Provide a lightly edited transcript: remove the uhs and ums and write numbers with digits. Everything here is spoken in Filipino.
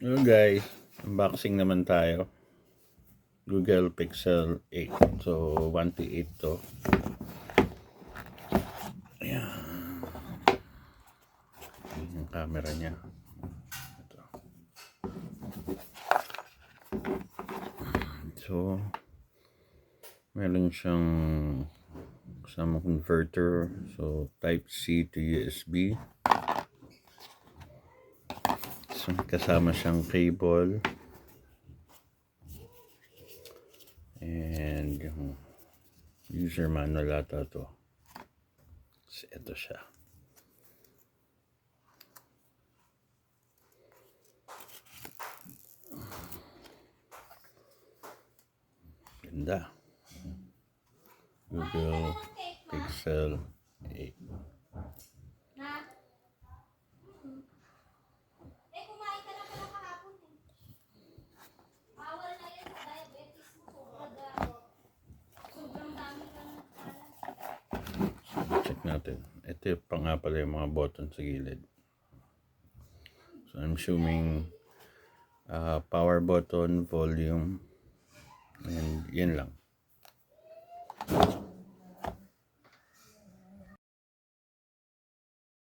Hello guys, unboxing naman tayo. Google Pixel 8. So 128 to. Ayan. Yung camera niya. Ito. So meron siyang kasama converter. So type C to USB. So, kasama siyang cable. And yung user manual ata to. So, ito siya. Ganda. Google Pixel 8. Check natin. Ito pa nga pala yung mga button sa gilid. So I'm assuming power button, volume, and yun lang.